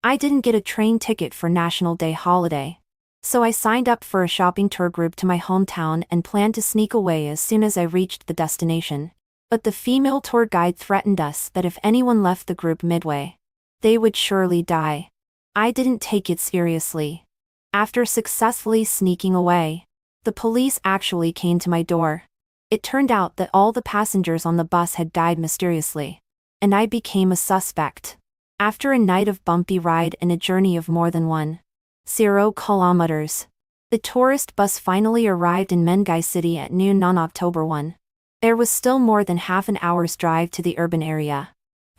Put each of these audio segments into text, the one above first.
I didn't get a train ticket for National Day holiday. So I signed up for a shopping tour group to my hometown and planned to sneak away as soon as I reached the destination. But the female tour guide threatened us that if anyone left the group midway, they would surely die. I didn't take it seriously. After successfully sneaking away, the police actually came to my door. It turned out that all the passengers on the bus had died mysteriously, and I became a suspect. After a night of bumpy ride and a journey of more than 1.0 kilometers, the tourist bus finally arrived in Mengai City at noon on October 1. There was still more than half an hour's drive to the urban area.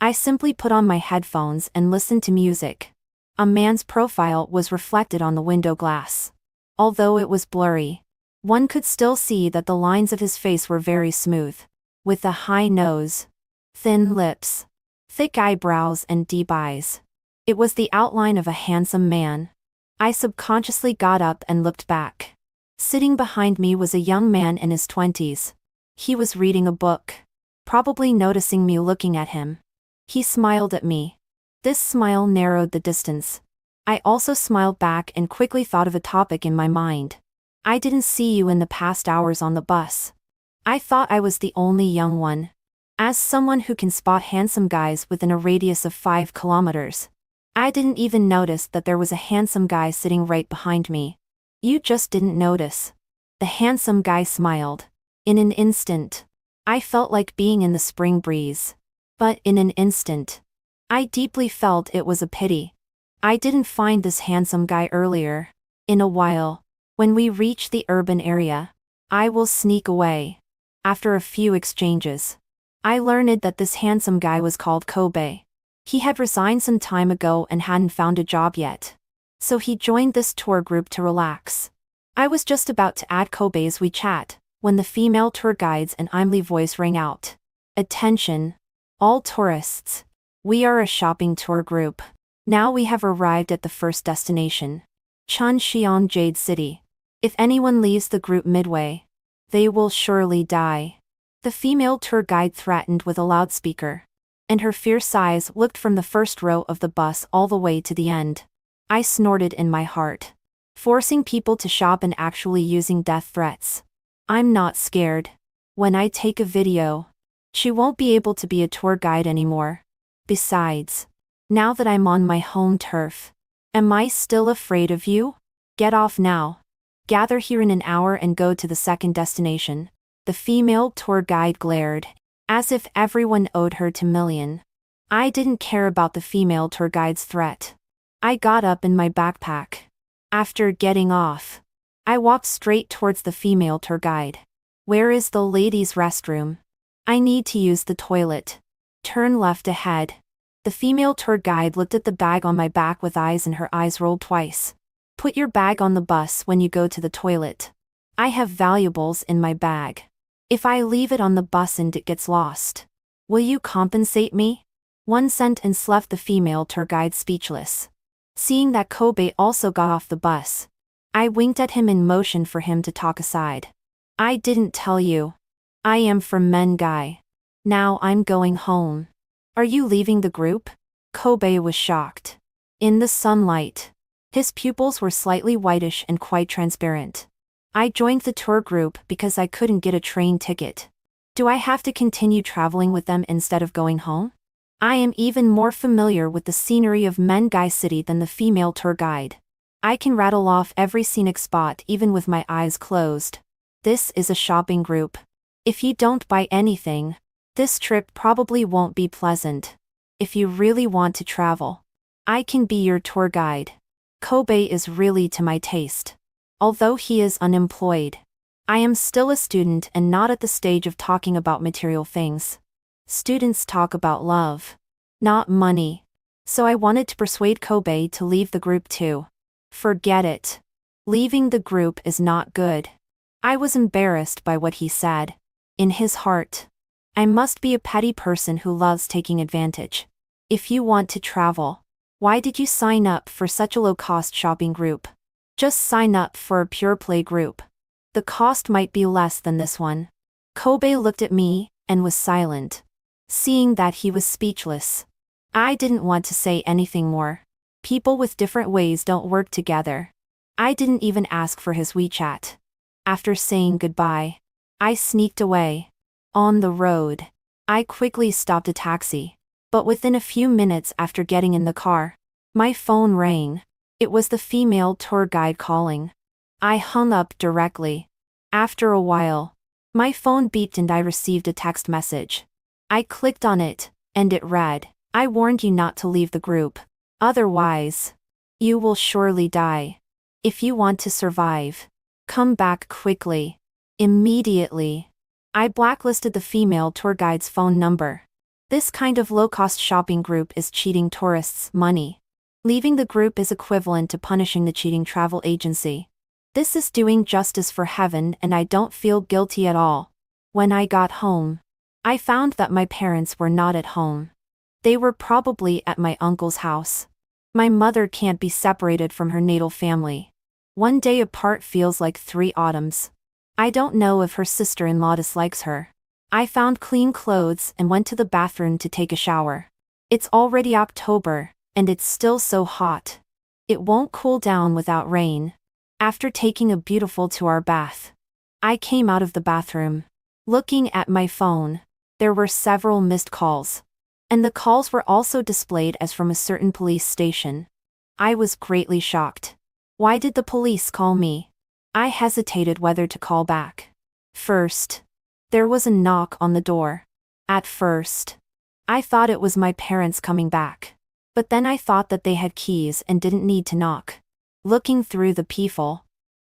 I simply put on my headphones and listened to music. A man's profile was reflected on the window glass. Although it was blurry, one could still see that the lines of his face were very smooth, with a high nose, thin lips, thick eyebrows and deep eyes. It was the outline of a handsome man. I subconsciously got up and looked back. Sitting behind me was a young man in his 20s. He was reading a book, probably noticing me looking at him. He smiled at me. This smile narrowed the distance. I also smiled back and quickly thought of a topic in my mind. I didn't see you in the past hours on the bus. I thought I was the only young one. As someone who can spot handsome guys within a radius of 5 kilometers, I didn't even notice that there was a handsome guy sitting right behind me. You just didn't notice. The handsome guy smiled. In an instant, I felt like being in the spring breeze. But in an instant, I deeply felt it was a pity. I didn't find this handsome guy earlier. In a while, when we reach the urban area, I will sneak away. After a few exchanges, I learned that this handsome guy was called Kobe. He had resigned some time ago and hadn't found a job yet. So he joined this tour group to relax. I was just about to add Kobe's WeChat, when the female tour guide's and Imly voice rang out. Attention, all tourists. We are a shopping tour group. Now we have arrived at the first destination, Chuncheon Jade City. If anyone leaves the group midway, they will surely die. The female tour guide threatened with a loudspeaker, and her fierce eyes looked from the first row of the bus all the way to the end. I snorted in my heart. Forcing people to shop and actually using death threats. I'm not scared. When I take a video, she won't be able to be a tour guide anymore. Besides, now that I'm on my home turf, am I still afraid of you? Get off now. Gather here in an hour and go to the second destination. The female tour guide glared, as if everyone owed her 2 million. I didn't care about the female tour guide's threat. I got up in my backpack. After getting off, I walked straight towards the female tour guide. Where is the ladies' restroom? I need to use the toilet. Turn left ahead. The female tour guide looked at the bag on my back with eyes and her eyes rolled twice. Put your bag on the bus when you go to the toilet. I have valuables in my bag. If I leave it on the bus and it gets lost, will you compensate me? One sentence left the female tour guide speechless. Seeing that Kobe also got off the bus, I winked at him in motion for him to talk aside. I didn't tell you. I am from Mengai. Now I'm going home. Are you leaving the group? Kobe was shocked. In the sunlight, his pupils were slightly whitish and quite transparent. I joined the tour group because I couldn't get a train ticket. Do I have to continue traveling with them instead of going home? I am even more familiar with the scenery of Mengai City than the female tour guide. I can rattle off every scenic spot even with my eyes closed. This is a shopping group. If you don't buy anything, this trip probably won't be pleasant. If you really want to travel, I can be your tour guide. Kobe is really to my taste. Although he is unemployed, I am still a student and not at the stage of talking about material things. Students talk about love, not money. So I wanted to persuade Kobe to leave the group too. Forget it. Leaving the group is not good. I was embarrassed by what he said. In his heart, I must be a petty person who loves taking advantage. If you want to travel, why did you sign up for such a low-cost shopping group? Just sign up for a pure play group. The cost might be less than this one. Kobe looked at me and was silent. Seeing that he was speechless, I didn't want to say anything more. People with different ways don't work together. I didn't even ask for his WeChat. After saying goodbye, I sneaked away. On the road, I quickly stopped a taxi. But within a few minutes after getting in the car, my phone rang. It was the female tour guide calling. I hung up directly. After a while, my phone beeped and I received a text message. I clicked on it, and it read, "I warned you not to leave the group. Otherwise, you will surely die. If you want to survive, come back quickly." Immediately, I blacklisted the female tour guide's phone number. This kind of low-cost shopping group is cheating tourists money. Leaving the group is equivalent to punishing the cheating travel agency. This is doing justice for heaven and I don't feel guilty at all. When I got home, I found that my parents were not at home. They were probably at my uncle's house. My mother can't be separated from her natal family. One day apart feels like 3 autumns. I don't know if her sister-in-law dislikes her. I found clean clothes and went to the bathroom to take a shower. It's already October, and it's still so hot. It won't cool down without rain. After taking a beautiful 2-hour bath, I came out of the bathroom. Looking at my phone, there were several missed calls. And the calls were also displayed as from a certain police station. I was greatly shocked. Why did the police call me? I hesitated whether to call back. First, there was a knock on the door. At first, I thought it was my parents coming back. But then I thought that they had keys and didn't need to knock. Looking through the peephole,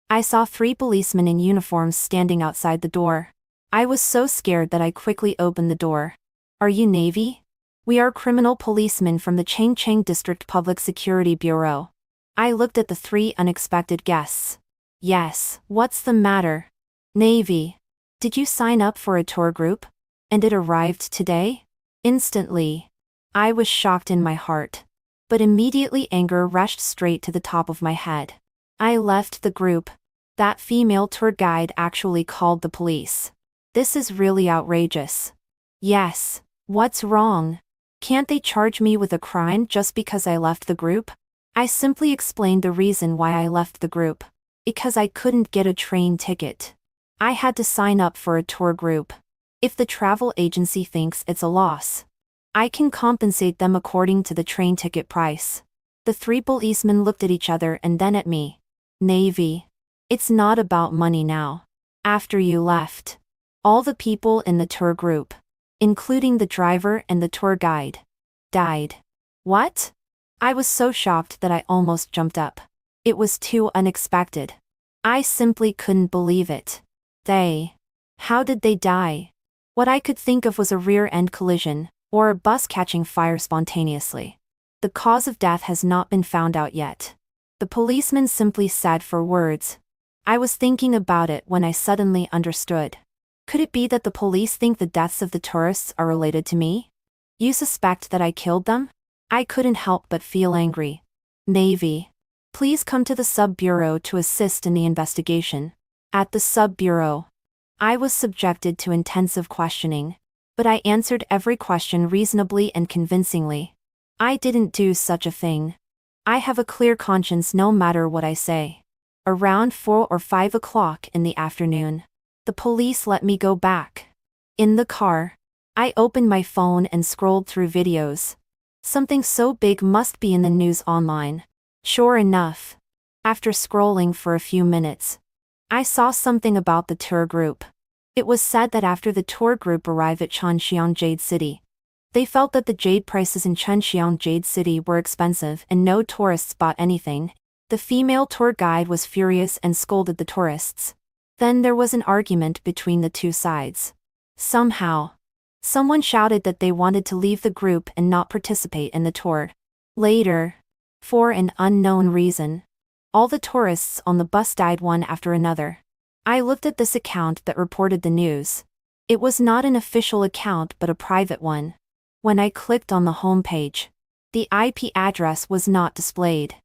I saw 3 policemen in uniforms standing outside the door. I was so scared that I quickly opened the door. "Are you Navy?" "We are criminal policemen from the Changcheng District Public Security Bureau." I looked at the 3 unexpected guests. "Yes, what's the matter?" "Navy. Did you sign up for a tour group? And it arrived today?" Instantly, I was shocked in my heart. But immediately anger rushed straight to the top of my head. I left the group. That female tour guide actually called the police. This is really outrageous. Yes, what's wrong? Can't they charge me with a crime just because I left the group? I simply explained the reason why I left the group. Because I couldn't get a train ticket. I had to sign up for a tour group. If the travel agency thinks it's a loss, I can compensate them according to the train ticket price. The 3 policemen looked at each other and then at me. "Navy. It's not about money now. After you left, all the people in the tour group, including the driver and the tour guide, died." "What?" I was so shocked that I almost jumped up. It was too unexpected. I simply couldn't believe it. How did they die? What I could think of was a rear-end collision, or a bus catching fire spontaneously. The cause of death has not been found out yet. The policeman simply said 4 words. I was thinking about it when I suddenly understood. Could it be that the police think the deaths of the tourists are related to me? "You suspect that I killed them?" I couldn't help but feel angry. "Navy. Please come to the sub-bureau to assist in the investigation." At the sub-bureau, I was subjected to intensive questioning. But I answered every question reasonably and convincingly. I didn't do such a thing. I have a clear conscience no matter what I say. Around 4 or 5 o'clock in the afternoon, the police let me go back. In the car, I opened my phone and scrolled through videos. Something so big must be in the news online. Sure enough, after scrolling for a few minutes, I saw something about the tour group. It was said that after the tour group arrived at Chunxiang Jade City, they felt that the jade prices in Chunxiang Jade City were expensive and no tourists bought anything. The female tour guide was furious and scolded the tourists. Then there was an argument between the 2 sides. Somehow, someone shouted that they wanted to leave the group and not participate in the tour. Later, for an unknown reason, all the tourists on the bus died one after another. I looked at this account that reported the news. It was not an official account but a private one. When I clicked on the homepage, the IP address was not displayed.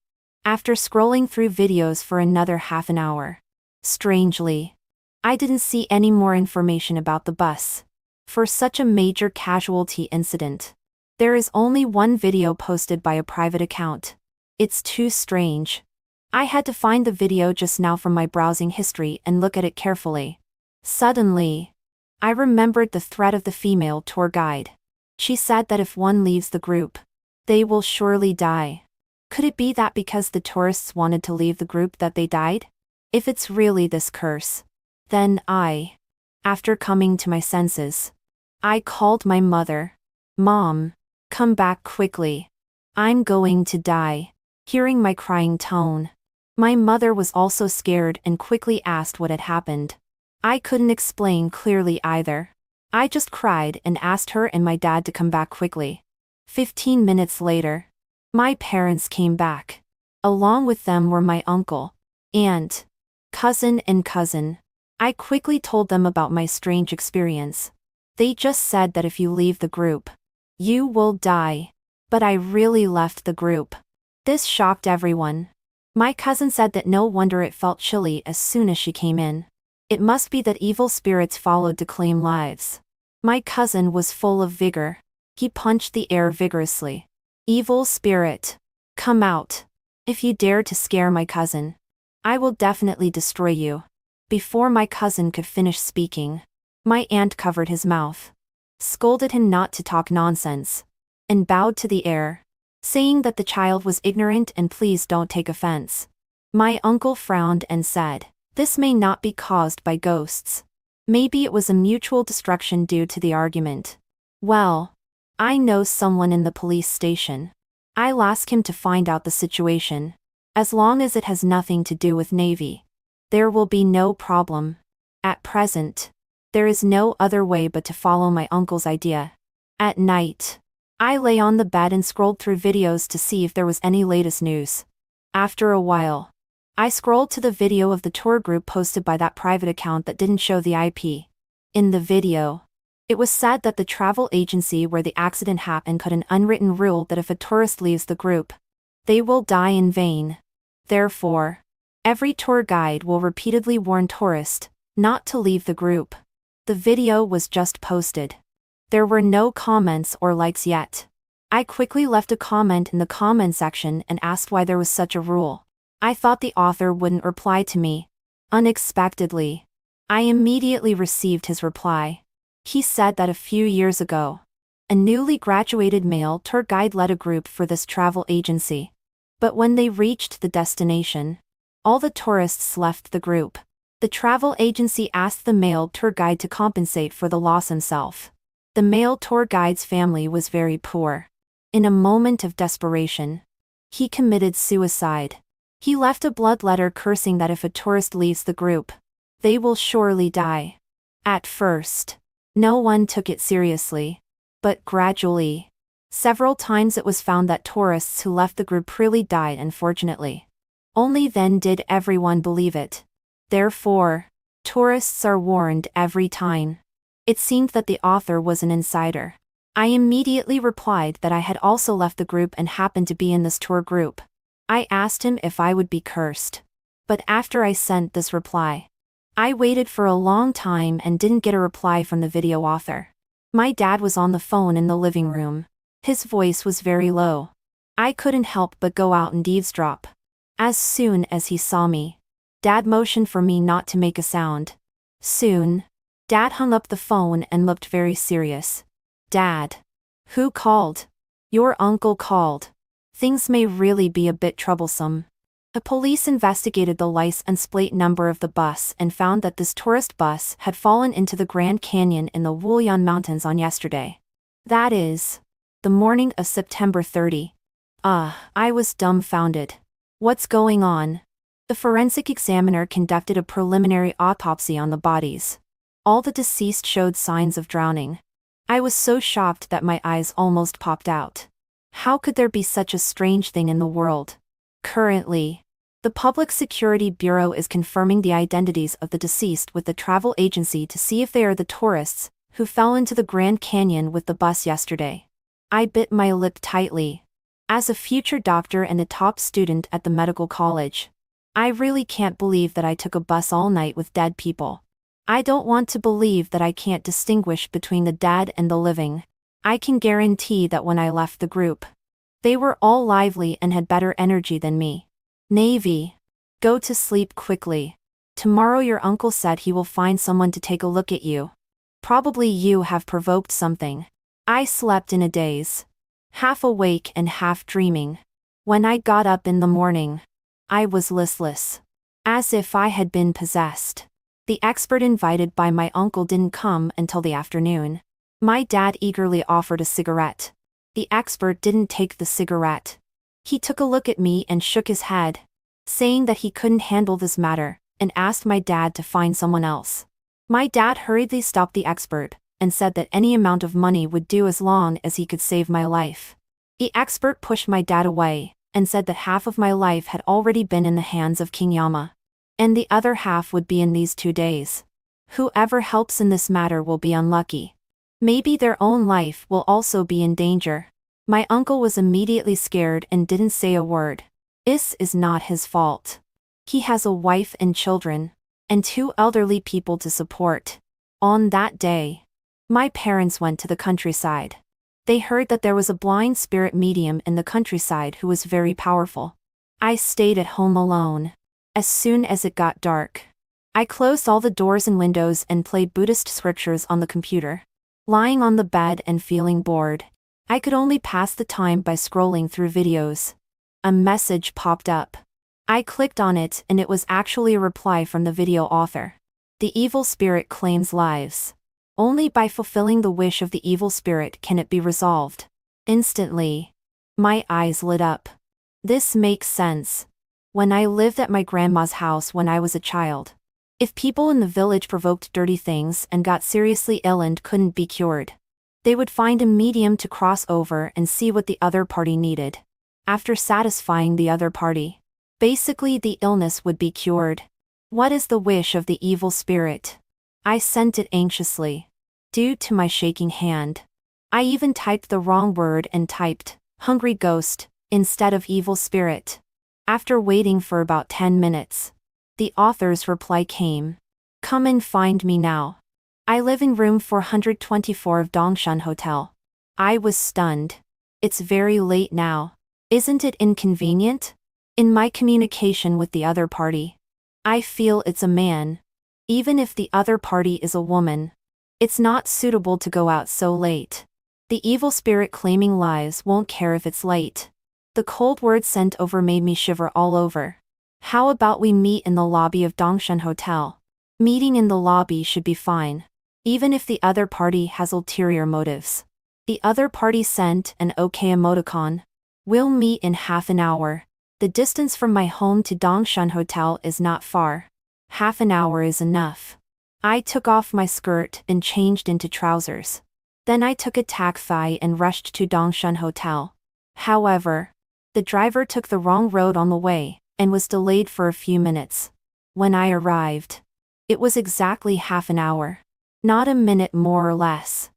After scrolling through videos for another half an hour, strangely, I didn't see any more information about the bus. For such a major casualty incident, there is only one video posted by a private account. It's too strange. I had to find the video just now from my browsing history and look at it carefully. Suddenly, I remembered the threat of the female tour guide. She said that if one leaves the group, they will surely die. Could it be that because the tourists wanted to leave the group that they died? If it's really this curse, then after coming to my senses, I called my mother. Mom, come back quickly. I'm going to die. Hearing my crying tone, my mother was also scared and quickly asked what had happened. I couldn't explain clearly either. I just cried and asked her and my dad to come back quickly. 15 minutes later, my parents came back. Along with them were my uncle, aunt, cousin and cousin. I quickly told them about my strange experience. They just said that if you leave the group, you will die. But I really left the group. This shocked everyone. My cousin said that no wonder it felt chilly as soon as she came in. It must be that evil spirits followed to claim lives. My cousin was full of vigor. He punched the air vigorously. Evil spirit, come out. If you dare to scare my cousin, I will definitely destroy you. Before my cousin could finish speaking, my aunt covered his mouth, scolded him not to talk nonsense, and bowed to the air, saying that the child was ignorant and please don't take offense. My uncle frowned and said, "This may not be caused by ghosts. Maybe it was a mutual destruction due to the argument. Well, I know someone in the police station. I'll ask him to find out the situation. As long as it has nothing to do with Navy, there will be no problem. At present, there is no other way but to follow my uncle's idea." At night, I lay on the bed and scrolled through videos to see if there was any latest news. After a while, I scrolled to the video of the tour group posted by that private account that didn't show the IP. In the video, it was said that the travel agency where the accident happened put an unwritten rule that if a tourist leaves the group, they will die in vain. Therefore, every tour guide will repeatedly warn tourists not to leave the group. The video was just posted. There were no comments or likes yet. I quickly left a comment in the comment section and asked why there was such a rule. I thought the author wouldn't reply to me. Unexpectedly, I immediately received his reply. He said that a few years ago, a newly graduated male tour guide led a group for this travel agency. But when they reached the destination, all the tourists left the group. The travel agency asked the male tour guide to compensate for the loss himself. The male tour guide's family was very poor. In a moment of desperation, he committed suicide. He left a blood letter cursing that if a tourist leaves the group, they will surely die. At first, no one took it seriously. But gradually, several times it was found that tourists who left the group really died unfortunately. Only then did everyone believe it. Therefore, tourists are warned every time. It seemed that the author was an insider. I immediately replied that I had also left the group and happened to be in this tour group. I asked him if I would be cursed. But after I sent this reply, I waited for a long time and didn't get a reply from the video author. My dad was on the phone in the living room. His voice was very low. I couldn't help but go out and eavesdrop. As soon as he saw me, Dad motioned for me not to make a sound. Soon, Dad hung up the phone and looked very serious. "Dad. Who called?" "Your uncle called. Things may really be a bit troublesome." The police investigated the license plate number of the bus and found that this tourist bus had fallen into the Grand Canyon in the Wulyan Mountains on yesterday. That is, the morning of September 30. I was dumbfounded. What's going on? The forensic examiner conducted a preliminary autopsy on the bodies. All the deceased showed signs of drowning. I was so shocked that my eyes almost popped out. How could there be such a strange thing in the world? Currently, the Public Security Bureau is confirming the identities of the deceased with the travel agency to see if they are the tourists who fell into the Grand Canyon with the bus yesterday. I bit my lip tightly. As a future doctor and a top student at the medical college, I really can't believe that I took a bus all night with dead people. I don't want to believe that I can't distinguish between the dead and the living. I can guarantee that when I left the group, They were all lively and had better energy than me. Navy. Go to sleep quickly. Tomorrow your uncle said he will find someone to take a look at you. Probably you have provoked something. I slept in a daze. Half awake and half dreaming. When I got up in the morning, I was listless. As if I had been possessed. The expert invited by my uncle didn't come until the afternoon. My dad eagerly offered a cigarette. The expert didn't take the cigarette. He took a look at me and shook his head, saying that he couldn't handle this matter, and asked my dad to find someone else. My dad hurriedly stopped the expert, and said that any amount of money would do as long as he could save my life. The expert pushed my dad away, and said that half of my life had already been in the hands of King Yama. And the other half would be in these 2 days. Whoever helps in this matter will be unlucky. Maybe their own life will also be in danger. My uncle was immediately scared and didn't say a word. This is not his fault. He has a wife and children, and 2 elderly people to support. On that day, my parents went to the countryside. They heard that there was a blind spirit medium in the countryside who was very powerful. I stayed at home alone. As soon as it got dark, I closed all the doors and windows and played Buddhist scriptures on the computer. Lying on the bed and feeling bored, I could only pass the time by scrolling through videos. A message popped up. I clicked on it and it was actually a reply from the video author. The evil spirit claims lives. Only by fulfilling the wish of the evil spirit can it be resolved. Instantly, my eyes lit up. This makes sense. When I lived at my grandma's house when I was a child, if people in the village provoked dirty things and got seriously ill and couldn't be cured, they would find a medium to cross over and see what the other party needed. After satisfying the other party, basically the illness would be cured. What is the wish of the evil spirit? I sent it anxiously. Due to my shaking hand, I even typed the wrong word and typed, hungry ghost, instead of evil spirit. After waiting for about 10 minutes, the author's reply came. Come and find me now. I live in room 424 of Dongshan Hotel. I was stunned. It's very late now. Isn't it inconvenient? In my communication with the other party, I feel it's a man. Even if the other party is a woman, it's not suitable to go out so late. The evil spirit claiming lives won't care if it's late. The cold word sent over made me shiver all over. How about we meet in the lobby of Dongshan Hotel? Meeting in the lobby should be fine, even if the other party has ulterior motives. The other party sent an okay emoticon. We'll meet in half an hour. The distance from my home to Dongshan Hotel is not far. Half an hour is enough. I took off my skirt and changed into trousers. Then I took a taxi and rushed to Dongshan Hotel. However, the driver took the wrong road on the way, and was delayed for a few minutes. When I arrived, it was exactly half an hour. Not a minute more or less.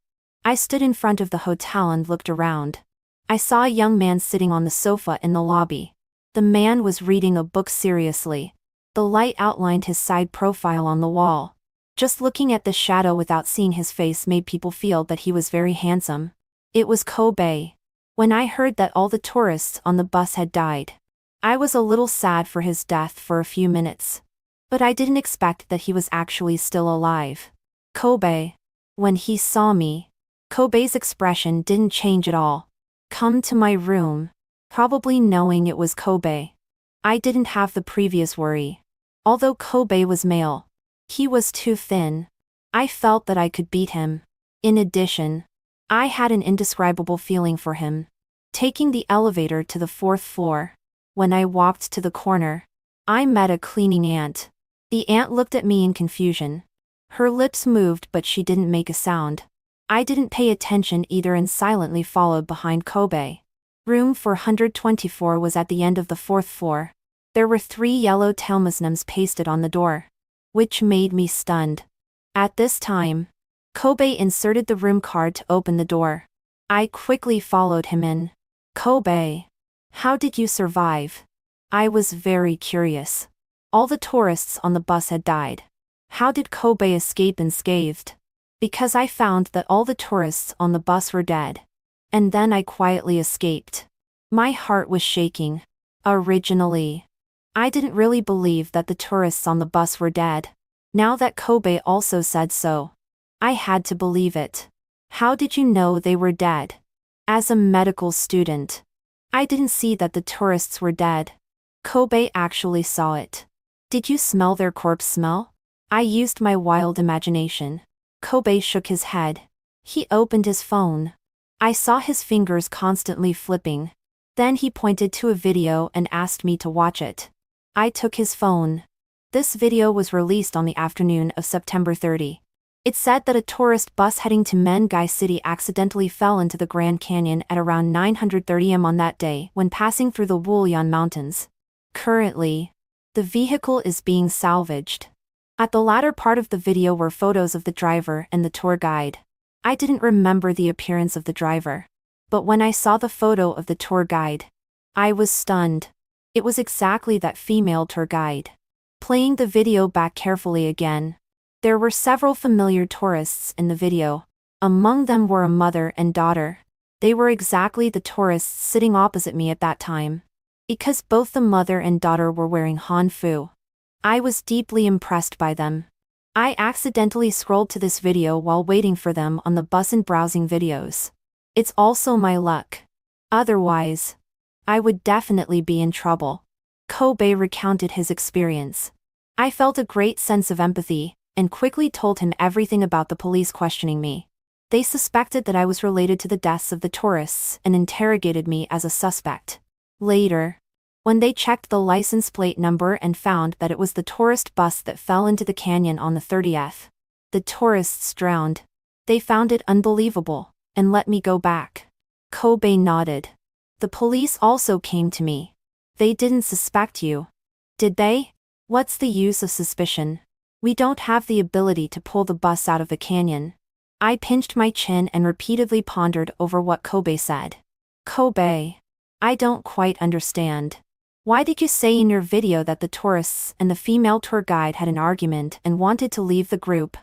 I stood in front of the hotel and looked around. I saw a young man sitting on the sofa in the lobby. The man was reading a book seriously. The light outlined his side profile on the wall. Just looking at the shadow without seeing his face made people feel that he was very handsome. It was Kobe. When I heard that all the tourists on the bus had died, I was a little sad for his death for a few minutes. But I didn't expect that he was actually still alive. Kobe. When he saw me, Kobe's expression didn't change at all. Come to my room. Probably knowing it was Kobe. I didn't have the previous worry. Although Kobe was male, he was too thin. I felt that I could beat him. In addition, I had an indescribable feeling for him. Taking the elevator to the 4th floor, when I walked to the corner, I met a cleaning ant. The ant looked at me in confusion. Her lips moved but she didn't make a sound. I didn't pay attention either and silently followed behind Kobe. Room 424 was at the end of the 4th floor. There were 3 yellow talismans pasted on the door, which made me stunned. At this time, Kobe inserted the room card to open the door. I quickly followed him in. Kobe, how did you survive? I was very curious. All the tourists on the bus had died. How did Kobe escape unscathed? Because I found that all the tourists on the bus were dead. And then I quietly escaped. My heart was shaking. Originally, I didn't really believe that the tourists on the bus were dead. Now that Kobe also said so, I had to believe it. How did you know they were dead? As a medical student, I didn't see that the tourists were dead. Kobe actually saw it. Did you smell their corpse smell? I used my wild imagination. Kobe shook his head. He opened his phone. I saw his fingers constantly flipping. Then he pointed to a video and asked me to watch it. I took his phone. This video was released on the afternoon of September 30. It said that a tourist bus heading to Mengai City accidentally fell into the Grand Canyon at around 9:30 am on that day when passing through the Wulyan Mountains. Currently, the vehicle is being salvaged. At the latter part of the video were photos of the driver and the tour guide. I didn't remember the appearance of the driver. But when I saw the photo of the tour guide, I was stunned. It was exactly that female tour guide. Playing the video back carefully again, there were several familiar tourists in the video. Among them were a mother and daughter. They were exactly the tourists sitting opposite me at that time. Because both the mother and daughter were wearing hanfu, I was deeply impressed by them. I accidentally scrolled to this video while waiting for them on the bus and browsing videos. It's also my luck. Otherwise, I would definitely be in trouble. Kobe recounted his experience. I felt a great sense of empathy, and quickly told him everything about the police questioning me. They suspected that I was related to the deaths of the tourists and interrogated me as a suspect. Later, when they checked the license plate number and found that it was the tourist bus that fell into the canyon on the 30th, the tourists drowned. They found it unbelievable and let me go back. Kobe nodded. The police also came to me. They didn't suspect you, did they? What's the use of suspicion? We don't have the ability to pull the bus out of the canyon. I pinched my chin and repeatedly pondered over what Kobe said. Kobe, I don't quite understand. Why did you say in your video that the tourists and the female tour guide had an argument and wanted to leave the group?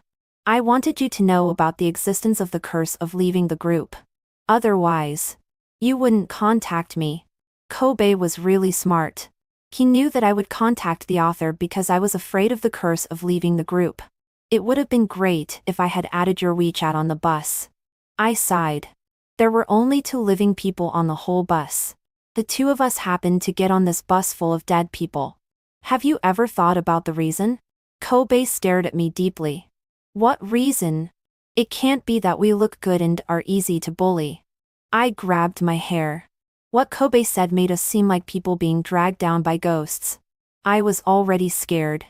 I wanted you to know about the existence of the curse of leaving the group. Otherwise, you wouldn't contact me. Kobe was really smart. He knew that I would contact the author because I was afraid of the curse of leaving the group. It would have been great if I had added your WeChat on the bus. I sighed. There were only 2 living people on the whole bus. The 2 of us happened to get on this bus full of dead people. Have you ever thought about the reason? Kobe stared at me deeply. What reason? It can't be that we look good and are easy to bully. I grabbed my hair. What Kobe said made us seem like people being dragged down by ghosts. I was already scared.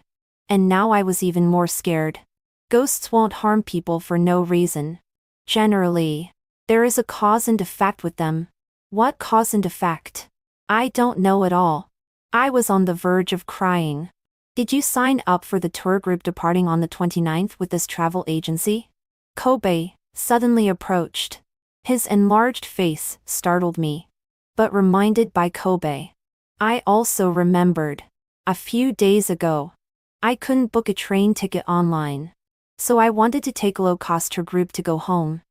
And now I was even more scared. Ghosts won't harm people for no reason. Generally, there is a cause and effect with them. What cause and effect? I don't know at all. I was on the verge of crying. Did you sign up for the tour group departing on the 29th with this travel agency? Kobe suddenly approached. His enlarged face startled me. But reminded by Kobe, I also remembered. A few days ago, I couldn't book a train ticket online. So I wanted to take a low-cost tour group to go home.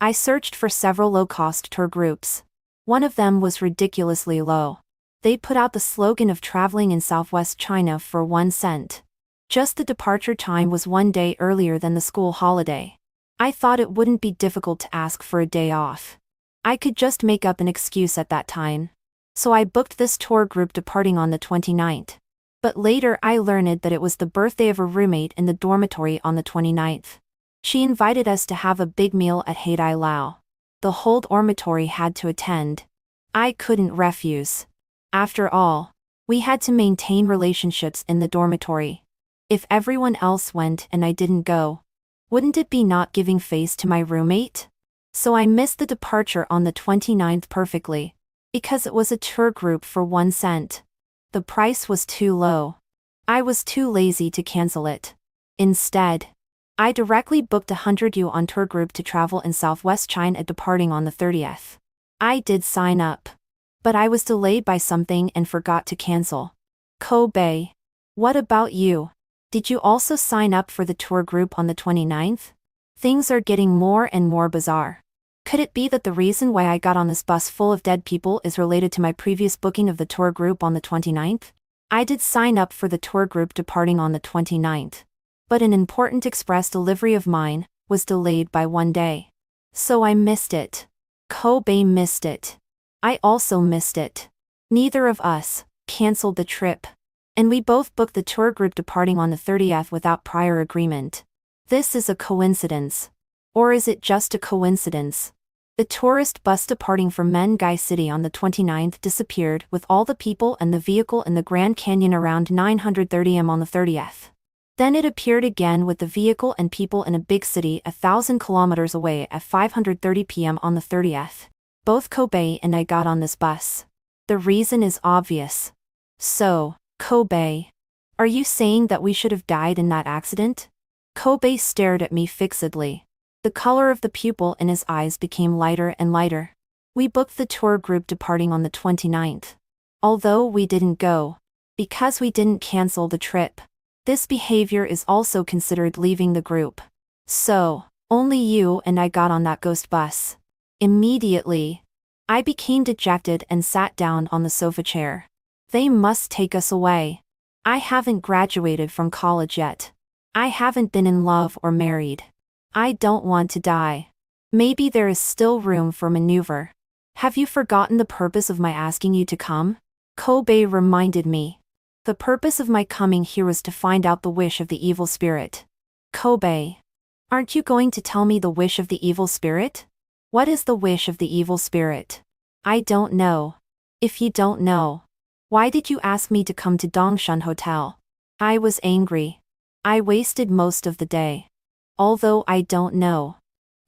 I searched for several low-cost tour groups. One of them was ridiculously low. They put out the slogan of traveling in Southwest China for 1 cent. Just the departure time was 1 day earlier than the school holiday. I thought it wouldn't be difficult to ask for a day off. I could just make up an excuse at that time. So I booked this tour group departing on the 29th. But later I learned that it was the birthday of a roommate in the dormitory on the 29th. She invited us to have a big meal at Heidai Lao. The whole dormitory had to attend. I couldn't refuse. After all, we had to maintain relationships in the dormitory. If everyone else went and I didn't go, wouldn't it be not giving face to my roommate? So I missed the departure on the 29th perfectly. Because it was a tour group for 1 cent. The price was too low. I was too lazy to cancel it. Instead, I directly booked 100 yuan tour group to travel in Southwest China departing on the 30th. I did sign up. But I was delayed by something and forgot to cancel. Kobe, what about you? Did you also sign up for the tour group on the 29th? Things are getting more and more bizarre. Could it be that the reason why I got on this bus full of dead people is related to my previous booking of the tour group on the 29th? I did sign up for the tour group departing on the 29th. But an important express delivery of mine was delayed by 1 day. So I missed it. Kobe missed it. I also missed it. Neither of us canceled the trip. And we both booked the tour group departing on the 30th without prior agreement. This is a coincidence. Or is it just a coincidence? The tourist bus departing from Mengai City on the 29th disappeared with all the people and the vehicle in the Grand Canyon around 9:30 am on the 30th. Then it appeared again with the vehicle and people in a big city 1,000 kilometers away at 5:30 p.m. on the 30th. Both Kobe and I got on this bus. The reason is obvious. So, Kobe, are you saying that we should have died in that accident? Kobe stared at me fixedly. The color of the pupil in his eyes became lighter and lighter. We booked the tour group departing on the 29th. Although we didn't go. Because we didn't cancel the trip. This behavior is also considered leaving the group. So, only you and I got on that ghost bus. Immediately, I became dejected and sat down on the sofa chair. They must take us away. I haven't graduated from college yet. I haven't been in love or married. I don't want to die. Maybe there is still room for maneuver. Have you forgotten the purpose of my asking you to come? Kobe reminded me. The purpose of my coming here was to find out the wish of the evil spirit. Kobe, aren't you going to tell me the wish of the evil spirit? What is the wish of the evil spirit? I don't know. If you don't know, why did you ask me to come to Dongshan Hotel? I was angry. I wasted most of the day. Although I don't know.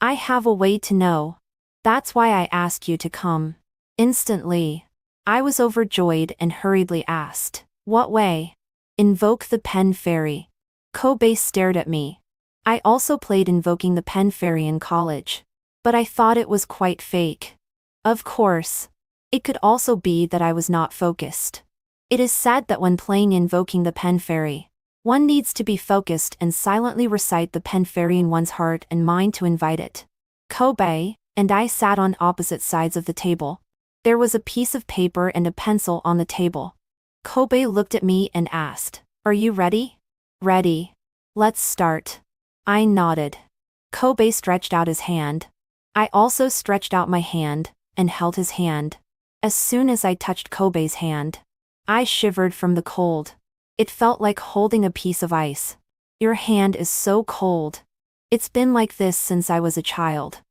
I have a way to know. That's why I asked you to come. Instantly, I was overjoyed and hurriedly asked, what way? Invoke the pen fairy. Kobe stared at me. I also played invoking the pen fairy in college. But I thought it was quite fake. Of course. It could also be that I was not focused. It is said that when playing invoking the pen fairy, one needs to be focused and silently recite the pen fairy in one's heart and mind to invite it. Kobe and I sat on opposite sides of the table. There was a piece of paper and a pencil on the table. Kobe looked at me and asked, "Are you ready?" "Ready. Let's start." I nodded. Kobe stretched out his hand. I also stretched out my hand and held his hand. As soon as I touched Kobe's hand, I shivered from the cold. It felt like holding a piece of ice. Your hand is so cold. It's been like this since I was a child.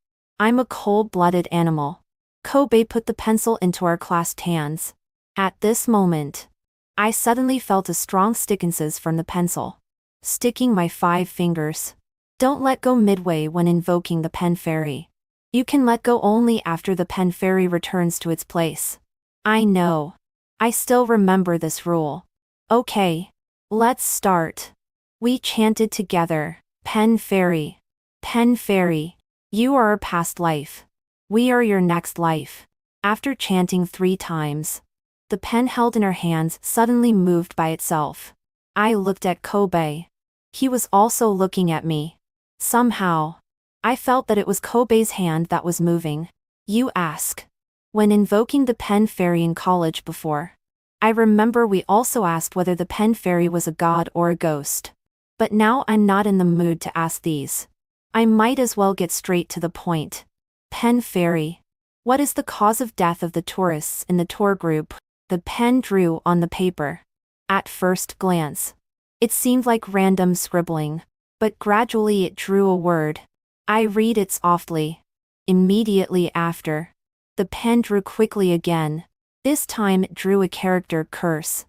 I'm a cold-blooded animal. Kobe put the pencil into our clasped hands. At this moment, I suddenly felt a strong stickiness from the pencil, sticking my 5 fingers. Don't let go midway when invoking the pen fairy. You can let go only after the pen fairy returns to its place. I know. I still remember this rule. Okay. Let's start. We chanted together, pen fairy. Pen fairy. You are our past life. We are your next life. After chanting 3 times, the pen held in our hands suddenly moved by itself. I looked at Kobe. He was also looking at me. Somehow, I felt that it was Kobe's hand that was moving. You ask. When invoking the pen fairy in college before, I remember we also asked whether the pen fairy was a god or a ghost. But now I'm not in the mood to ask these. I might as well get straight to the point. Pen fairy. What is the cause of death of the tourists in the tour group? The pen drew on the paper. At first glance, it seemed like random scribbling, but gradually it drew a word. I read it softly. Immediately after, the pen drew quickly again. This time it drew a character curse.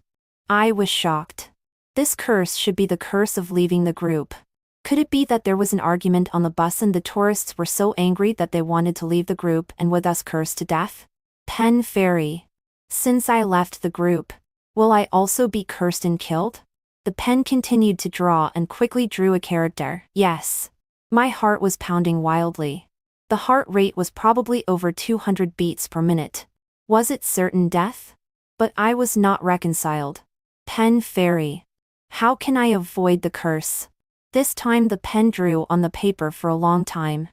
I was shocked. This curse should be the curse of leaving the group. Could it be that there was an argument on the bus and the tourists were so angry that they wanted to leave the group and were thus cursed to death? Pen fairy. Since I left the group, will I also be cursed and killed? The pen continued to draw and quickly drew a character. Yes. My heart was pounding wildly. The heart rate was probably over 200 beats per minute. Was it certain death? But I was not reconciled. Pen fairy. How can I avoid the curse? This time the pen drew on the paper for a long time.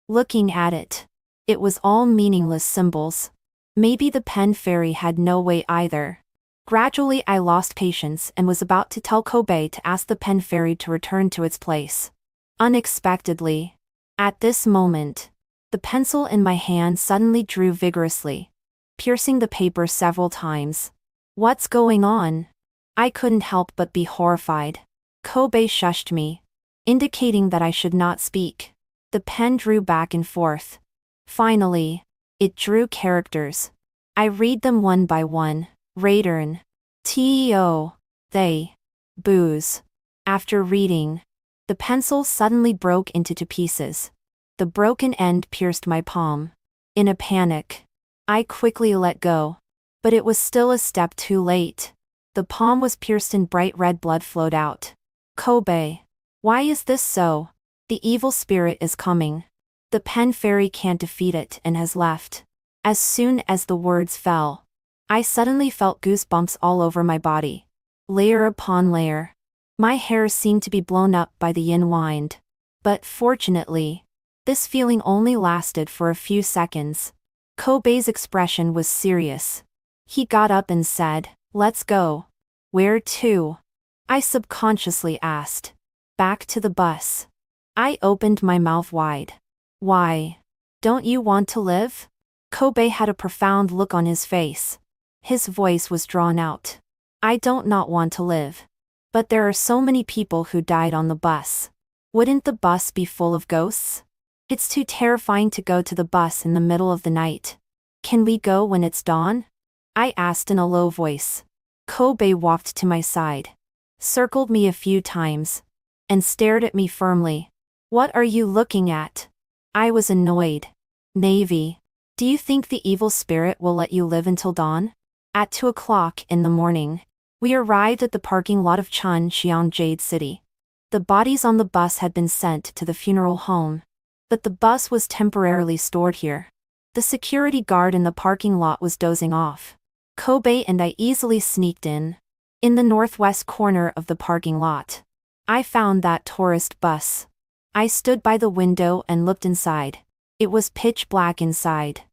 Looking at it, It was all meaningless symbols. Maybe the pen fairy had no way either. Gradually I lost patience and was about to tell Kobe to ask the pen fairy to return to its place. Unexpectedly, at this moment, the pencil in my hand suddenly drew vigorously, piercing the paper several times. What's going on? I couldn't help but be horrified. Kobe shushed me, indicating that I should not speak. The pen drew back and forth. Finally, it drew characters. I read them one by one. Radern. Teo. They. Booze. After reading, the pencil suddenly broke into two pieces. The broken end pierced my palm. In a panic, I quickly let go. But it was still a step too late. The palm was pierced and bright red blood flowed out. Kobe. Why is this so? The evil spirit is coming. The pen fairy can't defeat it and has left. As soon as the words fell, I suddenly felt goosebumps all over my body. Layer upon layer. My hair seemed to be blown up by the yin wind. But fortunately, this feeling only lasted for a few seconds. Kobe's expression was serious. He got up and said, "Let's go." "Where to?" I subconsciously asked. "Back to the bus." I opened my mouth wide. "Why? Don't you want to live?" Kobe had a profound look on his face. His voice was drawn out. "I don't not want to live. But there are so many people who died on the bus. Wouldn't the bus be full of ghosts? It's too terrifying to go to the bus in the middle of the night. Can we go when it's dawn?" I asked in a low voice. Kobe walked to my side, circled me a few times, and stared at me firmly. "What are you looking at?" I was annoyed. "Navy. Do you think the evil spirit will let you live until dawn?" At 2 o'clock in the morning, we arrived at the parking lot of Chuncheon Jade City. The bodies on the bus had been sent to the funeral home, but the bus was temporarily stored here. The security guard in the parking lot was dozing off. Kobe and I easily sneaked in. In the northwest corner of the parking lot, I found that tourist bus. I stood by the window and looked inside. It was pitch black inside.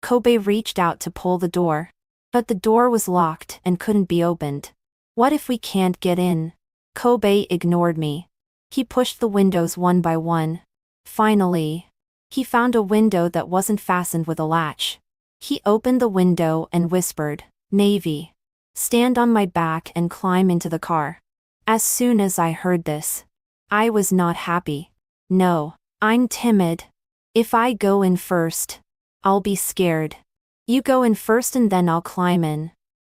Kobe reached out to pull the door, but the door was locked and couldn't be opened. "What if we can't get in?" Kobe ignored me. He pushed the windows one by one. Finally, he found a window that wasn't fastened with a latch. He opened the window and whispered, "Navy, stand on my back and climb into the car." As soon as I heard this, I was not happy. "No, I'm timid. If I go in first, I'll be scared. You go in first and then I'll climb in."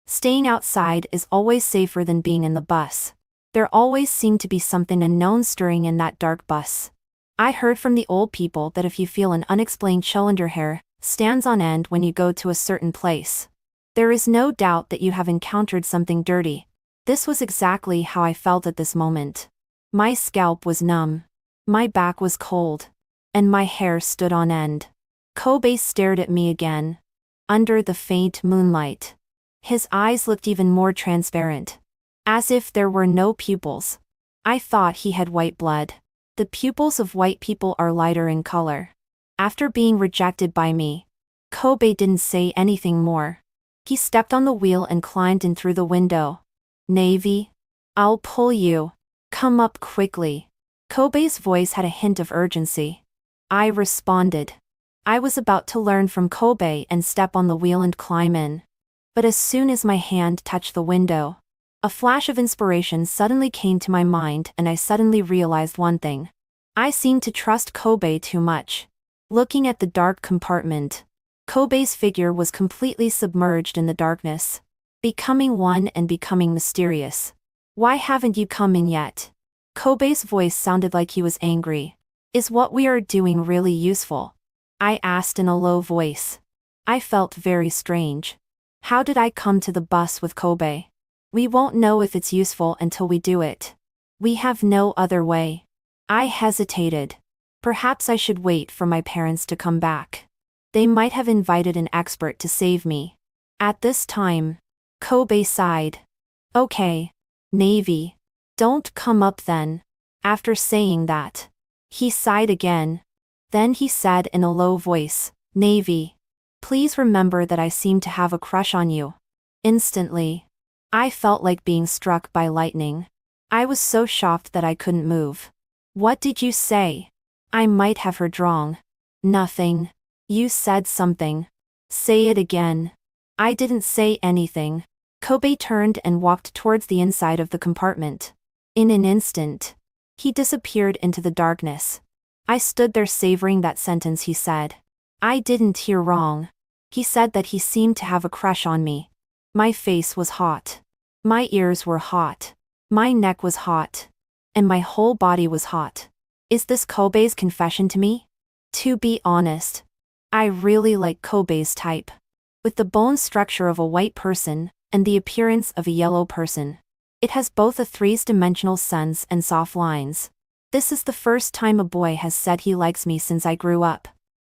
Staying outside is always safer than being in the bus. There always seemed to be something unknown stirring in that dark bus. I heard from the old people that if you feel an unexplained chill and your hair stands on end when you go to a certain place, there is no doubt that you have encountered something dirty. This was exactly how I felt at this moment. My scalp was numb. My back was cold. And my hair stood on end. Kobe stared at me again. Under the faint moonlight, his eyes looked even more transparent, as if there were no pupils. I thought he had white blood. The pupils of white people are lighter in color. After being rejected by me, Kobe didn't say anything more. He stepped on the wheel and climbed in through the window. "Navy, I'll pull you. Come up quickly." Kobe's voice had a hint of urgency. I responded. I was about to learn from Kobe and step on the wheel and climb in. But as soon as my hand touched the window, a flash of inspiration suddenly came to my mind and I suddenly realized one thing. I seemed to trust Kobe too much. Looking at the dark compartment, Kobe's figure was completely submerged in the darkness, becoming one and becoming mysterious. "Why haven't you come in yet?" Kobe's voice sounded like he was angry. "Is what we are doing really useful?" I asked in a low voice. I felt very strange. How did I come to the bus with Kobe? We won't know if it's useful until we do it. We have no other way. I hesitated. Perhaps I should wait for my parents to come back. They might have invited an expert to save me. At this time, Kobe sighed. "Okay, Navy. Don't come up then." After saying that, he sighed again. Then he said in a low voice, Navy. Please remember that I seem to have a crush on you. Instantly, I felt like being struck by lightning. I was so shocked that I couldn't move. What did you say? I might have heard wrong. Nothing. You said something. Say it again. I didn't say anything. Kobe turned and walked towards the inside of the compartment. In an instant, he disappeared into the darkness. I stood there savoring that sentence he said. I didn't hear wrong. He said that he seemed to have a crush on me. My face was hot. My ears were hot. My neck was hot. And my whole body was hot. Is this Kobe's confession to me? To be honest, I really like Kobe's type. With the bone structure of a white person, and the appearance of a yellow person. It has both a three-dimensional sense and soft lines. This is the first time a boy has said he likes me since I grew up.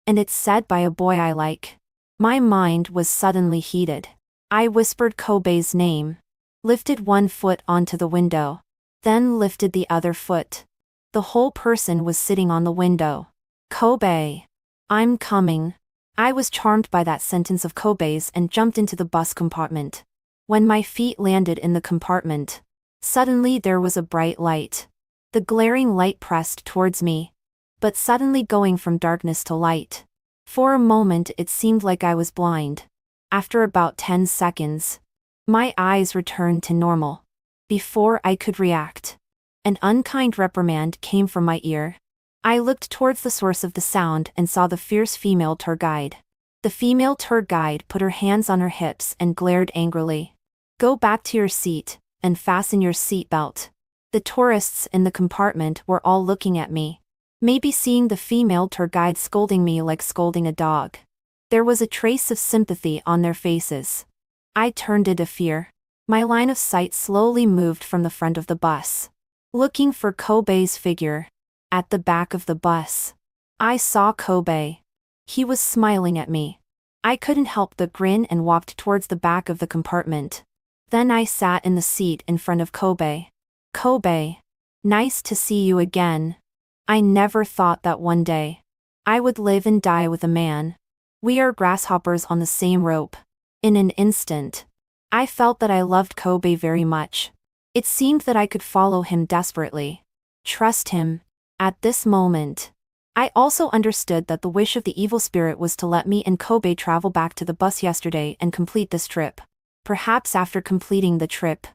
And it's said by a boy I like. My mind was suddenly heated. I whispered Kobe's name. Lifted one foot onto the window. Then lifted the other foot. The whole person was sitting on the window. Kobe. I'm coming. I was charmed by that sentence of Kobe's and jumped into the bus compartment. When my feet landed in the compartment, suddenly there was a bright light. The glaring light pressed towards me, but suddenly going from darkness to light. For a moment it seemed like I was blind. After about 10 seconds, my eyes returned to normal. Before I could react, an unkind reprimand came from my ear. I looked towards the source of the sound and saw the fierce female tour guide. The female tour guide put her hands on her hips and glared angrily. Go back to your seat, and fasten your seat belt. The tourists in the compartment were all looking at me. Maybe seeing the female tour guide scolding me like scolding a dog. There was a trace of sympathy on their faces. I turned a deaf ear. My line of sight slowly moved from the front of the bus. Looking for Kobe's figure. At the back of the bus, I saw Kobe. He was smiling at me. I couldn't help but grin and walked towards the back of the compartment. Then I sat in the seat in front of Kobe. Kobe. Nice to see you again. I never thought that one day I would live and die with a man. We are grasshoppers on the same rope. In an instant, I felt that I loved Kobe very much. It seemed that I could follow him desperately. Trust him. At this moment, I also understood that the wish of the evil spirit was to let me and Kobe travel back to the bus yesterday and complete this trip. Perhaps after completing the trip,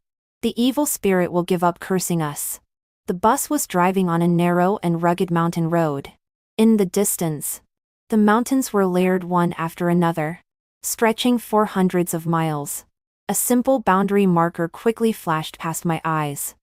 the evil spirit will give up cursing us. The bus was driving on a narrow and rugged mountain road. In the distance, the mountains were layered one after another, stretching for hundreds of miles. A simple boundary marker quickly flashed past my eyes.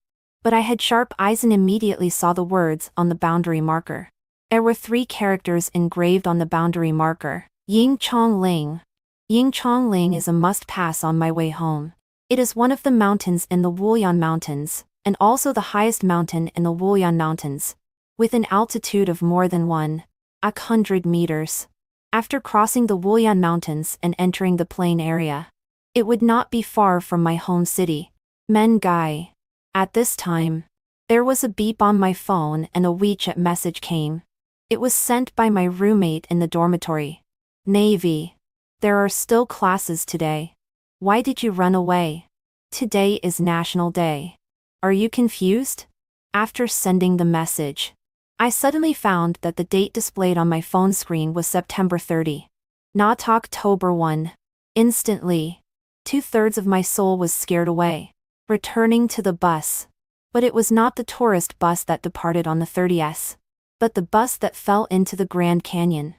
But I had sharp eyes and immediately saw the words on the boundary marker. There were 3 characters engraved on the boundary marker. Ying Chong Ling. Ying Chong Ling is a must-pass on my way home. It is one of the mountains in the Wulyan Mountains, and also the highest mountain in the Wulyan Mountains, with an altitude of more than 100 meters. After crossing the Wulyan Mountains and entering the plain area, it would not be far from my home city, Mengai. At this time, there was a beep on my phone and a WeChat message came. It was sent by my roommate in the dormitory. Navy. There are still classes today. Why did you run away? Today is National Day. Are you confused? After sending the message, I suddenly found that the date displayed on my phone screen was September 30. Not October 1. Instantly, 2/3 of my soul was scared away. Returning to the bus. But it was not the tourist bus that departed on the 30th, but the bus that fell into the Grand Canyon.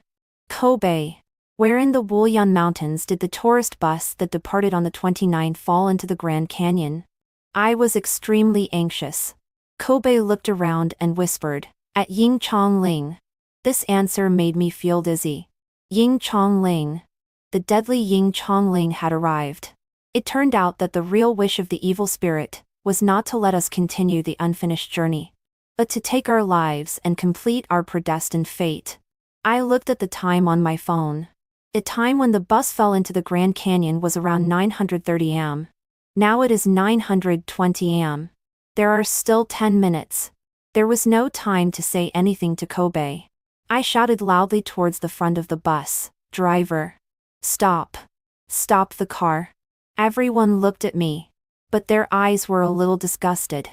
Kobe. Where in the Wulyan Mountains did the tourist bus that departed on the 29th fall into the Grand Canyon? I was extremely anxious. Kobe looked around and whispered, at Ying Chong Ling. This answer made me feel dizzy. Ying Chong Ling. The deadly Ying Chong Ling had arrived. It turned out that the real wish of the evil spirit was not to let us continue the unfinished journey, but to take our lives and complete our predestined fate. I looked at the time on my phone. The time when the bus fell into the Grand Canyon was around 9:30 am. Now it is 9:20 am. There are still 10 minutes. There was no time to say anything to Kobe. I shouted loudly towards the front of the bus. Driver. Stop. Stop the car. Everyone looked at me. But their eyes were a little disgusted.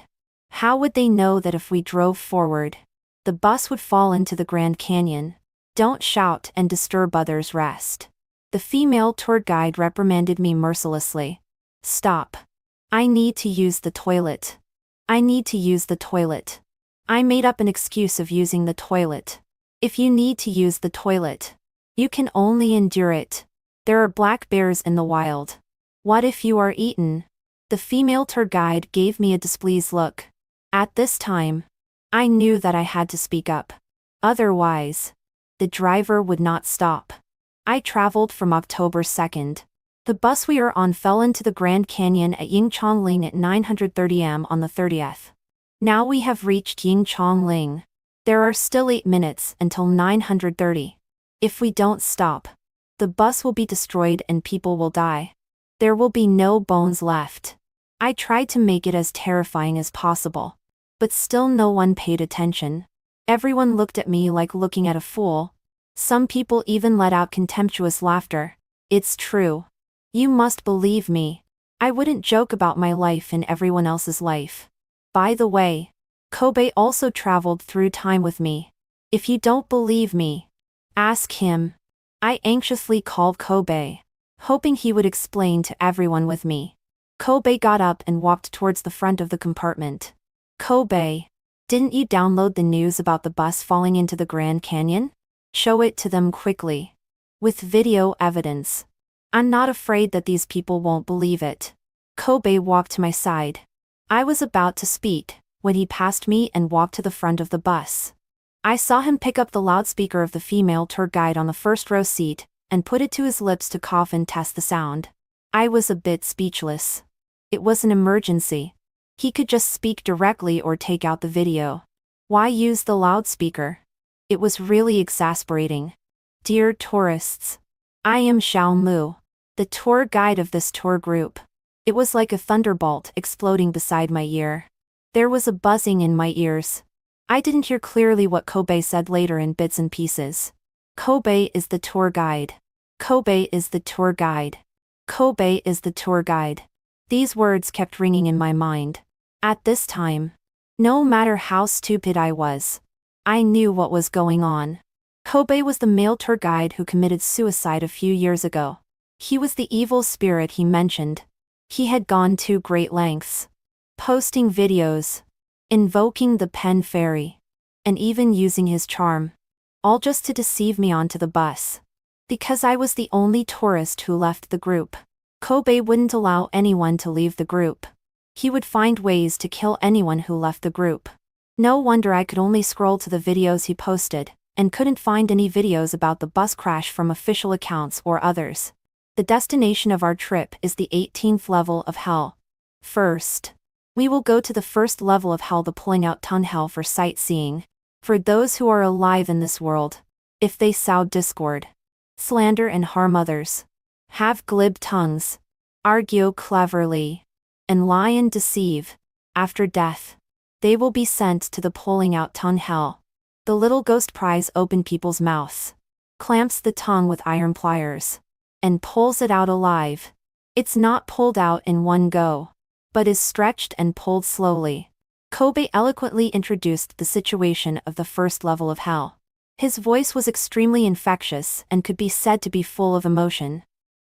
How would they know that if we drove forward, the bus would fall into the Grand Canyon? Don't shout and disturb others' rest. The female tour guide reprimanded me mercilessly. Stop. I need to use the toilet. I need to use the toilet. I made up an excuse of using the toilet. If you need to use the toilet, you can only endure it. There are black bears in the wild. What if you are eaten? The female tour guide gave me a displeased look. At this time, I knew that I had to speak up. Otherwise, the driver would not stop. I traveled from October 2nd. The bus we were on fell into the Grand Canyon at Yingchongling at 9:30 am on the 30th. Now we have reached Yingchongling. There are still 8 minutes until 9:30. If we don't stop, the bus will be destroyed and people will die. There will be no bones left. I tried to make it as terrifying as possible. But still no one paid attention. Everyone looked at me like looking at a fool. Some people even let out contemptuous laughter. It's true. You must believe me. I wouldn't joke about my life and everyone else's life. By the way, Kobe also traveled through time with me. If you don't believe me, ask him. I anxiously called Kobe, hoping he would explain to everyone with me. Kobe got up and walked towards the front of the compartment. Kobe, didn't you download the news about the bus falling into the Grand Canyon? Show it to them quickly. With video evidence. I'm not afraid that these people won't believe it. Kobe walked to my side. I was about to speak when he passed me and walked to the front of the bus. I saw him pick up the loudspeaker of the female tour guide on the first row seat and put it to his lips to cough and test the sound. I was a bit speechless. It was an emergency. He could just speak directly or take out the video. Why use the loudspeaker? It was really exasperating. Dear tourists, I am Xiao Mu, the tour guide of this tour group. It was like a thunderbolt exploding beside my ear. There was a buzzing in my ears. I didn't hear clearly what Kobe said later in bits and pieces. Kobe is the tour guide. Kobe is the tour guide. Kobe is the tour guide. These words kept ringing in my mind. At this time, no matter how stupid I was, I knew what was going on. Kobe was the male tour guide who committed suicide a few years ago. He was the evil spirit he mentioned. He had gone to great lengths, posting videos, invoking the pen fairy, and even using his charm, all just to deceive me onto the bus. Because I was the only tourist who left the group, Kobe wouldn't allow anyone to leave the group. He would find ways to kill anyone who left the group. No wonder I could only scroll to the videos he posted, and couldn't find any videos about the bus crash from official accounts or others. The destination of our trip is the 18th level of hell. First, we will go to the first level of hell, the pulling out tunnel, for sightseeing. For those who are alive in this world, if they sow discord, slander and harm others, have glib tongues, argue cleverly, and lie and deceive, after death, they will be sent to the pulling out tunnel. The little ghost pries open people's mouths, clamps the tongue with iron pliers, and pulls it out alive. It's not pulled out in one go, but is stretched and pulled slowly. Kobe eloquently introduced the situation of the first level of hell. His voice was extremely infectious and could be said to be full of emotion.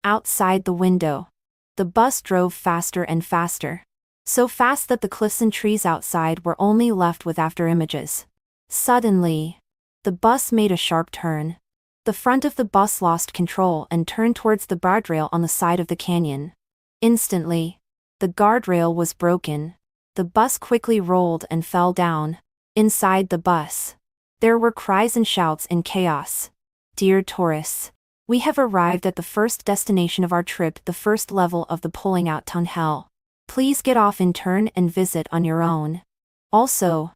Outside the window, the bus drove faster and faster. So fast that the cliffs and trees outside were only left with after images. Suddenly, the bus made a sharp turn. The front of the bus lost control and turned towards the guardrail on the side of the canyon. Instantly, the guardrail was broken. The bus quickly rolled and fell down. Inside the bus, there were cries and shouts and chaos. Dear tourists, we have arrived at the first destination of our trip, the first level of the pulling out tunnel. Please get off in turn and visit on your own. Also,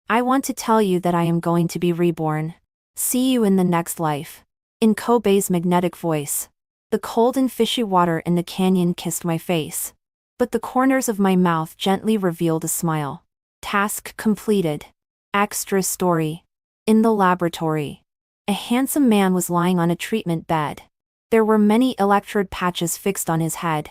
I want to tell you that I am going to be reborn. See you in the next life. In Kobe's magnetic voice. The cold and fishy water in the canyon kissed my face. But the corners of my mouth gently revealed a smile. Task completed. Extra story. In the laboratory, A handsome man was lying on a treatment bed. There were many electrode patches fixed on his head,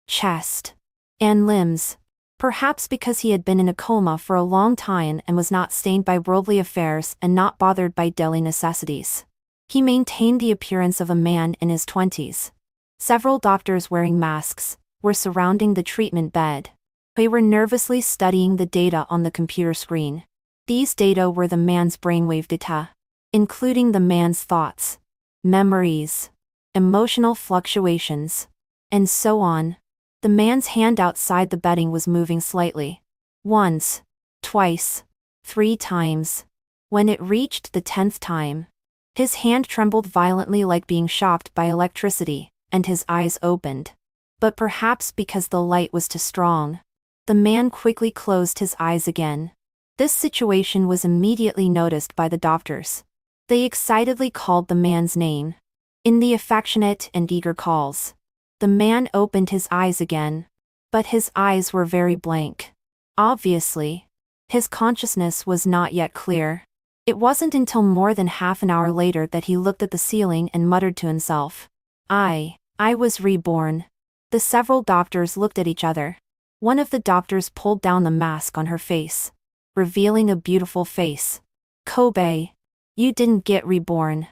chest, and limbs. Perhaps because he had been in a coma for a long time and was not stained by worldly affairs and not bothered by daily necessities. He maintained the appearance of a man in his 20s. Several doctors wearing masks were surrounding the treatment bed. They were nervously studying the data on the computer screen. These data were the man's brainwave data, including the man's thoughts, memories, emotional fluctuations, and so on. The man's hand outside the bedding was moving slightly. Once, twice, 3 times. When it reached the 10th time, his hand trembled violently like being shocked by electricity, and his eyes opened. But perhaps because the light was too strong, the man quickly closed his eyes again. This situation was immediately noticed by the doctors. They excitedly called the man's name. In the affectionate and eager calls, the man opened his eyes again. But his eyes were very blank. Obviously, his consciousness was not yet clear. It wasn't until more than half an hour later that he looked at the ceiling and muttered to himself, I was reborn." The several doctors looked at each other. One of the doctors pulled down the mask on her face, revealing a beautiful face. "Kobe, you didn't get reborn.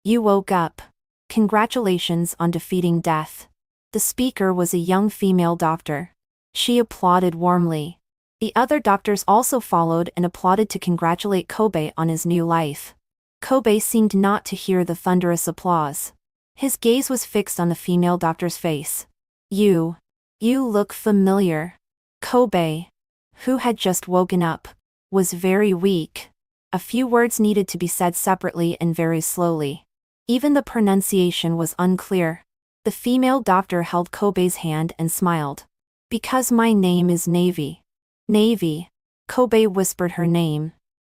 You woke up. Congratulations on defeating death." The speaker was a young female doctor. She applauded warmly. The other doctors also followed and applauded to congratulate Kobe on his new life. Kobe seemed not to hear the thunderous applause. His gaze was fixed on the female doctor's face. You look familiar." Kobe, who had just woken up, was very weak. A few words needed to be said separately and very slowly. Even the pronunciation was unclear. The female doctor held Kobe's hand and smiled. "Because my name is Navy." "Navy." Kobe whispered her name.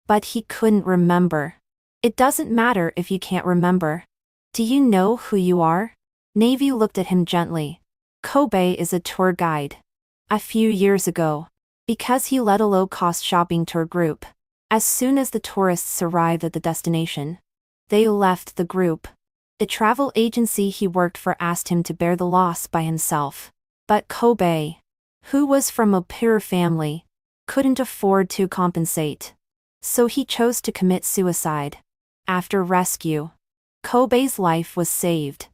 But he couldn't remember. "It doesn't matter if you can't remember. Do you know who you are?" Navy looked at him gently. "Kobe is a tour guide. A few years ago, because he led a low-cost shopping tour group, as soon as the tourists arrived at the destination, they left the group. The travel agency he worked for asked him to bear the loss by himself. But Kobe, who was from a poor family, couldn't afford to compensate. So he chose to commit suicide. After rescue, Kobe's life was saved.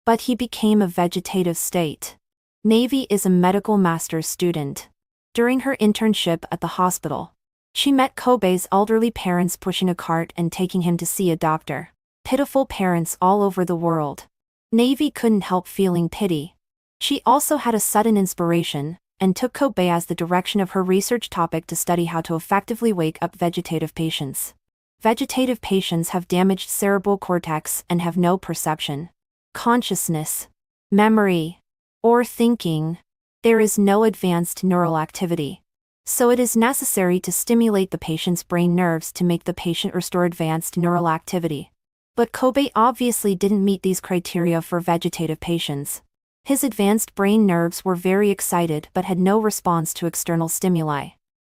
But he became a vegetative state. Navy is a medical master's student. During her internship at the hospital, she met Kobe's elderly parents pushing a cart and taking him to see a doctor. Pitiful parents all over the world. Navy couldn't help feeling pity. She also had a sudden inspiration, and took Kobe as the direction of her research topic to study how to effectively wake up vegetative patients. Vegetative patients have damaged cerebral cortex and have no perception, consciousness, memory, or thinking. There is no advanced neural activity. So it is necessary to stimulate the patient's brain nerves to make the patient restore advanced neural activity. But Kobe obviously didn't meet these criteria for vegetative patients. His advanced brain nerves were very excited but had no response to external stimuli.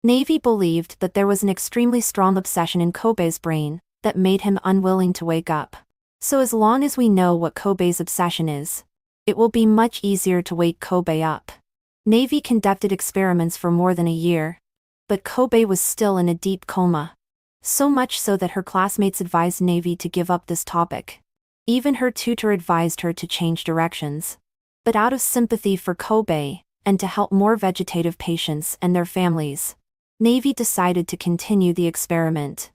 Navy believed that there was an extremely strong obsession in Kobe's brain that made him unwilling to wake up. So as long as we know what Kobe's obsession is, it will be much easier to wake Kobe up. Navy conducted experiments for more than a year. But Kobe was still in a deep coma. So much so that her classmates advised Navy to give up this topic. Even her tutor advised her to change directions. But out of sympathy for Kobe, and to help more vegetative patients and their families, Navy decided to continue the experiment.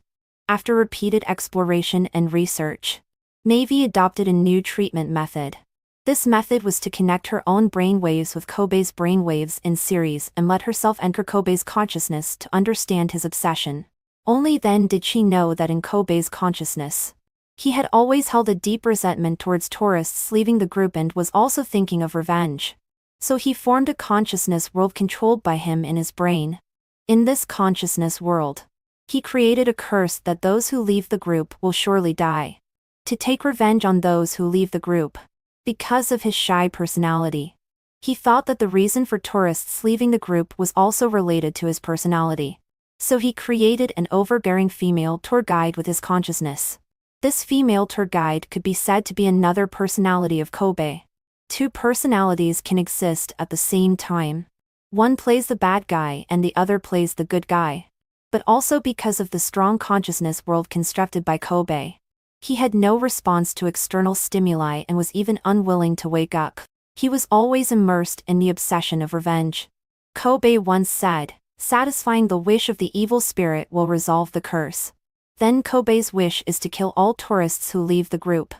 After repeated exploration and research, Navy adopted a new treatment method. This method was to connect her own brain waves with Kobe's brain waves in series and let herself enter Kobe's consciousness to understand his obsession. Only then did she know that in Kobe's consciousness, he had always held a deep resentment towards tourists leaving the group and was also thinking of revenge. So he formed a consciousness world controlled by him in his brain. In this consciousness world, he created a curse that those who leave the group will surely die. To take revenge on those who leave the group. Because of his shy personality, he thought that the reason for tourists leaving the group was also related to his personality. So he created an overbearing female tour guide with his consciousness. This female tour guide could be said to be another personality of Kobe. Two personalities can exist at the same time. One plays the bad guy and the other plays the good guy. But also because of the strong consciousness world constructed by Kobe. He had no response to external stimuli and was even unwilling to wake up. He was always immersed in the obsession of revenge. Kobe once said, "Satisfying the wish of the evil spirit will resolve the curse." Then Kobe's wish is to kill all tourists who leave the group.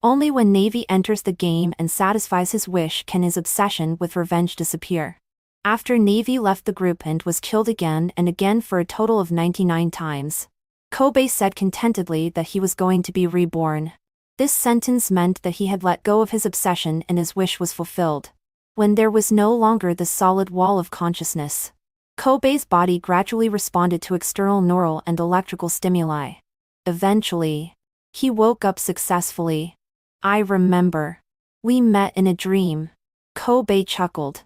Only when Navy enters the game and satisfies his wish can his obsession with revenge disappear. After Navy left the group and was killed again and again for a total of 99 times, Kobe said contentedly that he was going to be reborn. This sentence meant that he had let go of his obsession and his wish was fulfilled. When there was no longer the solid wall of consciousness, Kobe's body gradually responded to external neural and electrical stimuli. Eventually, he woke up successfully. "I remember. We met in a dream." Kobe chuckled.